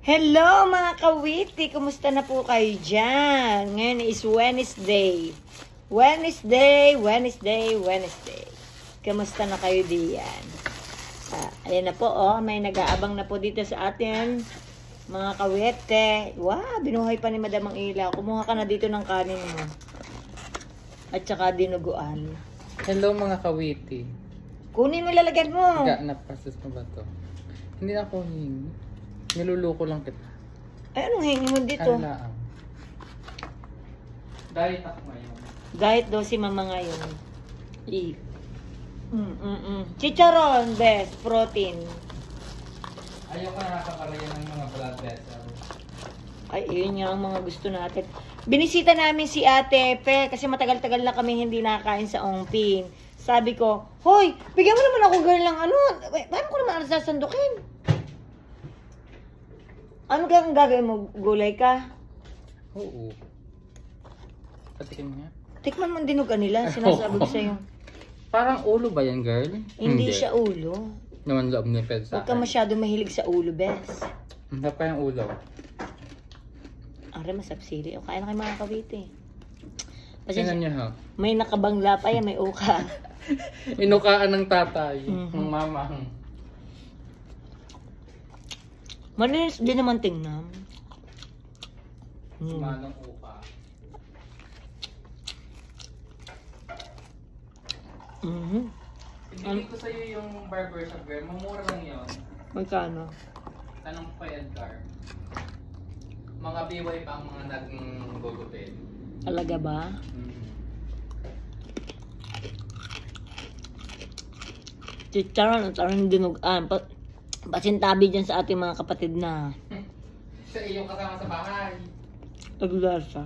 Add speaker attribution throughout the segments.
Speaker 1: Hello mga kawiti! Kumusta na po kayo dyan? Ngayon is Wednesday. Wednesday. Kumusta na kayo diyan? Ayan na po, oh. May nag-aabang na po dito sa atin. Mga kawete. Wow, binuhay pa ni Madam ang ilaw. Kumuha ka na dito ng kanin mo. At saka dinuguan.
Speaker 2: Hello mga kawiti.
Speaker 1: Kunin mo, lalagyan mo.
Speaker 2: Napasis mo ba to? Hindi na ako hingi. Niluluko lang kita.
Speaker 1: Ay, anong hingi mo dito?
Speaker 2: Alaang. Diet ako ngayon.
Speaker 1: Diet daw si mama ngayon. Chicharon, best. Protein.
Speaker 2: Ayoko na nakakalayan ng mga blood vessels.
Speaker 1: Ay, yun yung mga gusto natin. Binisita namin si Ate Pe kasi matagal-tagal na kami hindi nakakain sa Ongpin. Sabi ko, hoy, bigyan mo naman ako girl ng ano. Paano ko naman sasandukin? Ano kang gagawin mo? Gulay ka?
Speaker 2: Oo. Patikin nga.
Speaker 1: Tikman mo ang dinugan nila. Sinasabi ko sa'yo.
Speaker 2: Parang ulo ba yan, girl?
Speaker 1: Hindi siya ulo.
Speaker 2: Naman loob ni Ped sa
Speaker 1: Huwag ka masyado mahilig sa ulo, bes.
Speaker 2: Hindi pa yung ulo.
Speaker 1: Are, masapsili. O, kaya na kayo mga kawiti.
Speaker 2: Tingnan niyo ha.
Speaker 1: May nakabangla pa yan, may uka.
Speaker 2: Inukaan ng tatay. Ng mamang.
Speaker 1: Malinis din naman tingnan.
Speaker 2: Manong uka. Ibigay ko sa'yo yung barbershop girl. Mamura lang yun.
Speaker 1: Magkano?
Speaker 2: Tanong ko kay Edgar. Mga biway pa ang mga naging gugupin.
Speaker 1: Talaga ba? Chicharon at parang dinugan. Pasintabi dyan sa ating mga kapatid na
Speaker 2: Sa iyong kasama sa bahay.
Speaker 1: taglasa.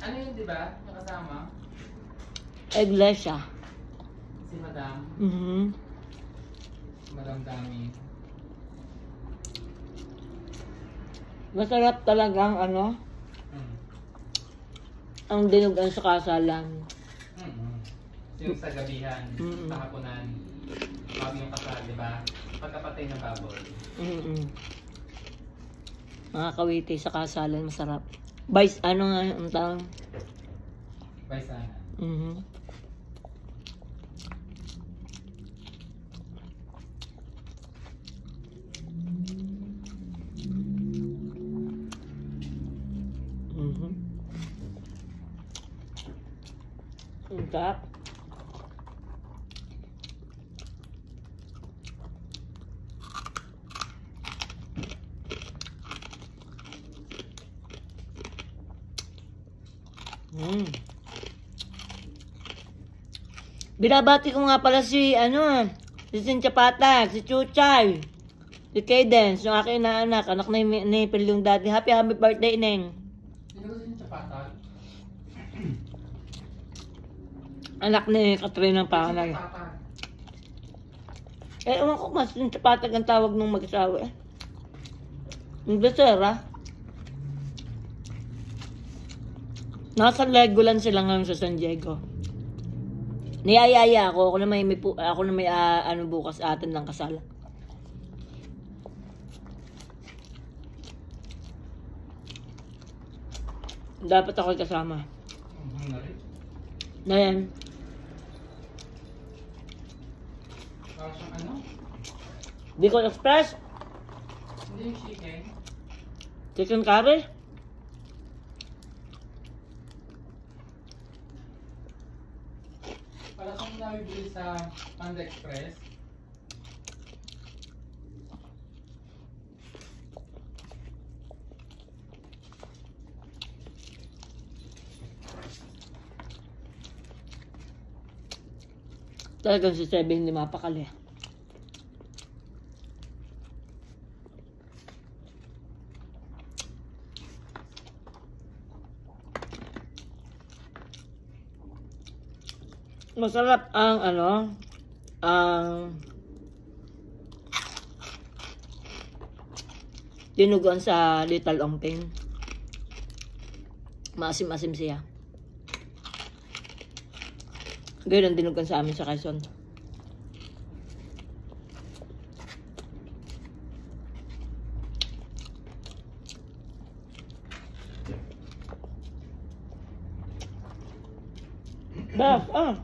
Speaker 2: Ano yun, di ba? Yung kasama?
Speaker 1: Iglesia.
Speaker 2: Si Madam. Madam Dami.
Speaker 1: Masarap talagang ano, ang dinugan sa kasalan.
Speaker 2: Yung sa gabihan, sa hapunan. Bago yung kasal, di ba? Pagkapatay ng baboy.
Speaker 1: Mga kawiti sa kasalan, masarap. Vice, ano nga ang tawag?
Speaker 2: Baisana.
Speaker 1: Ang sarap. Binabati ko nga pala si, si Cynthia Patag, si Chuchay, si Cadence, yung aking anak ni April yung daddy. Happy birthday, Neng.
Speaker 2: Sino si Cynthia Patag?
Speaker 1: Anak ni Katrina ng panganay. Ewan ko mas Cynthia Patag ang tawag ng mag-asawa eh. Yung besera. Nasa Legoland sila ngayon sa San Diego. Niyayaya ako. Ako na may bukas atin ng kasal. Dapat ako kasama. Na yan.
Speaker 2: Ano?
Speaker 1: Bicol Express.
Speaker 2: Hindi yung chicken.
Speaker 1: Chicken curry.
Speaker 2: Para kung nabibili sa Panda Express.
Speaker 1: Talagang si Seven hindi mapakali. Masarap ang dinuguan sa Little Ongpin. Maasim-asim siya. Ganyan ang dinugan sa amin sa Quezon. Bak, ah.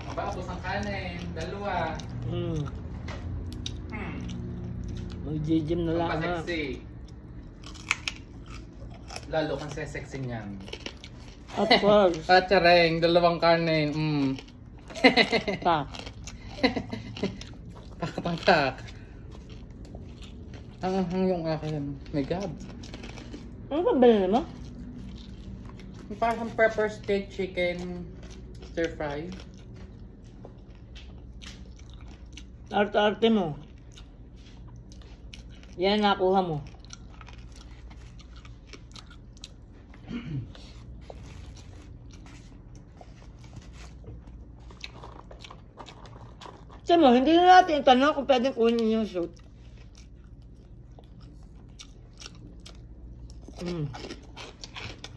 Speaker 2: Mababos ang kanin. Dalawa.
Speaker 1: Hmm. Mag-gym na lang ha.
Speaker 2: Pampasexy. Lalo kang sexy niyan.
Speaker 1: Of course.
Speaker 2: At chareng, dalawang kanin.
Speaker 1: Tak.
Speaker 2: Pakatangtak. Ang yung akin. My God.
Speaker 1: Ano ba bilhin mo?
Speaker 2: Parang pepper steak chicken stir fry.
Speaker 1: Arte-arte mo. Yan nakuha mo. Sabi mo, hindi na natin tanong kung pwedeng kunin yung shoot.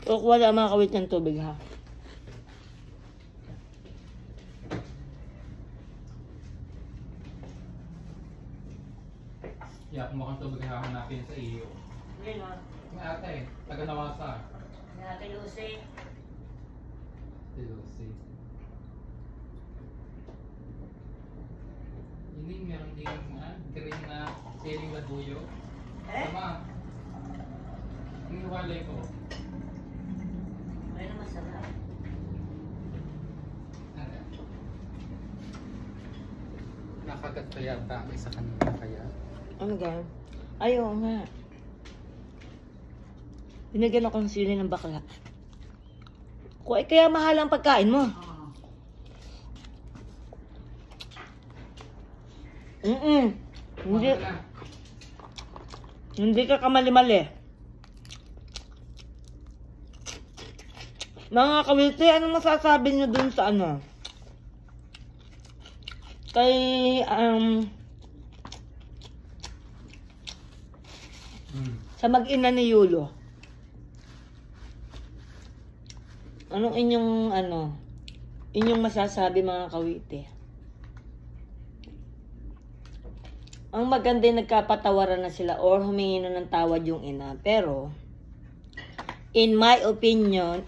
Speaker 1: O wala mga kawit ng tubig ha.
Speaker 2: Yeah, kung mukhang tubig hahanapin sa iyo.
Speaker 1: Hindi na.
Speaker 2: May ate, taga Nawasa.
Speaker 1: Ate Lucy.
Speaker 2: Si. Hindi, meron din green na siling labuyo. Tama. Ang iwalay ko.
Speaker 1: Ay na masarap.
Speaker 2: Nakagat pa yata ang isa kanina kaya.
Speaker 1: Ano ga? Ayaw nga. Binigyan ako ng sili ng bakla. Kaya mahal ang pagkain mo. Hindi. Hindi ka kamali-mali. Mga kawiti, ano masasabi niyo dun sa ano? Kay, sa mag-ina ni Yulo. Anong inyong masasabi mga kawiti? Ang maganda yung nagkapatawaran na sila or humingi na ng tawad yung ina. Pero, in my opinion,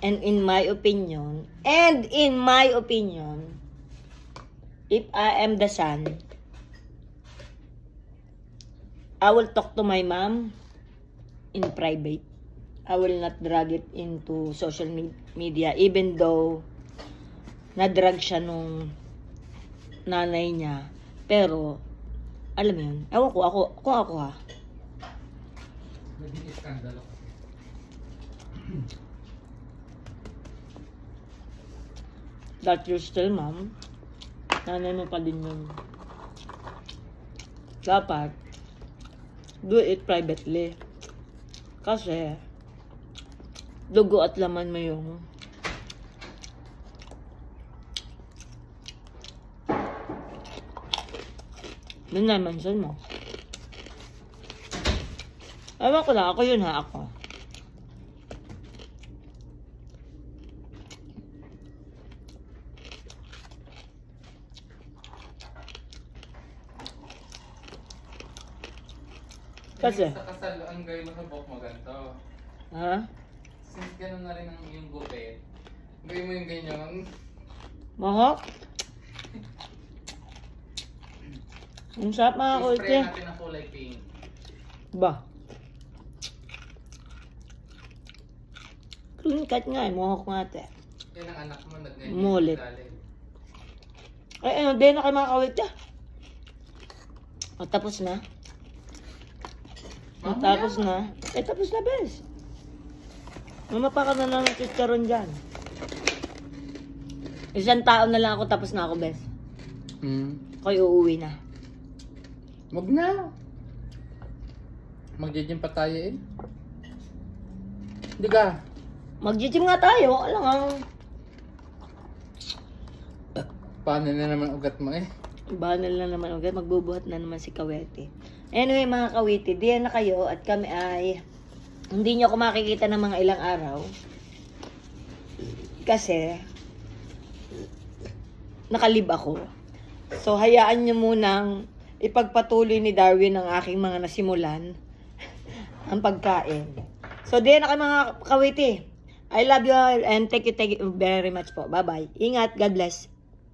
Speaker 1: if I am the son, I will talk to my mom in private. I will not drag it into social media even though na-drag siya nung nanay niya. Pero, alam mo yun, ewan ko, ako ha.
Speaker 2: Naging iskandalo kasi.
Speaker 1: That you're still mom, nanay mo pa din yun. Dapat, do it privately. Kasi, dugo at laman mo yung minamention mo. Ewan ko lang, ako yun ha, ako. Kasi,
Speaker 2: Sa kasal, ang gawin mo sa buhok mo ganito.
Speaker 1: ha?
Speaker 2: Since gano'n na rin ang iyong gupit, gawin mo yung ganyan.
Speaker 1: Mahok? Ang sarap mga
Speaker 2: I-spray
Speaker 1: kulte.
Speaker 2: natin ang kulay pink.
Speaker 1: Ba? Clean cut nga eh, mohok nga ate.
Speaker 2: Yan ang anak mo,
Speaker 1: Mulit.
Speaker 2: galing.
Speaker 1: Ay, ano, din na kayo mga kawit ah. O, tapos na. O, tapos na. Eh, tapos na, bes. Mamapa ka na lang ng chicharon dyan. Isang tao na lang ako, tapos na ako, bes. Ako'y uuwi na.
Speaker 2: Wag na. Mag-gym pa tayo eh. Hindi ka.
Speaker 1: Mag-gym nga tayo. Alam nga.
Speaker 2: Paano na naman ugat mo eh?
Speaker 1: Banal na naman ugat. Magbubuhat na naman si Kawete. Anyway, mga Kawete, diyan na kayo at kami ay hindi nyo ako makikita ng mga ilang araw. Kasi nakalib ako. So, hayaan nyo munang ipagpatuloy ni Darwin ang aking mga nasimulan. ang pagkain. So, diyan na kayo mga kawiti. I love you all and thank you very much po. Bye-bye. Ingat. God bless.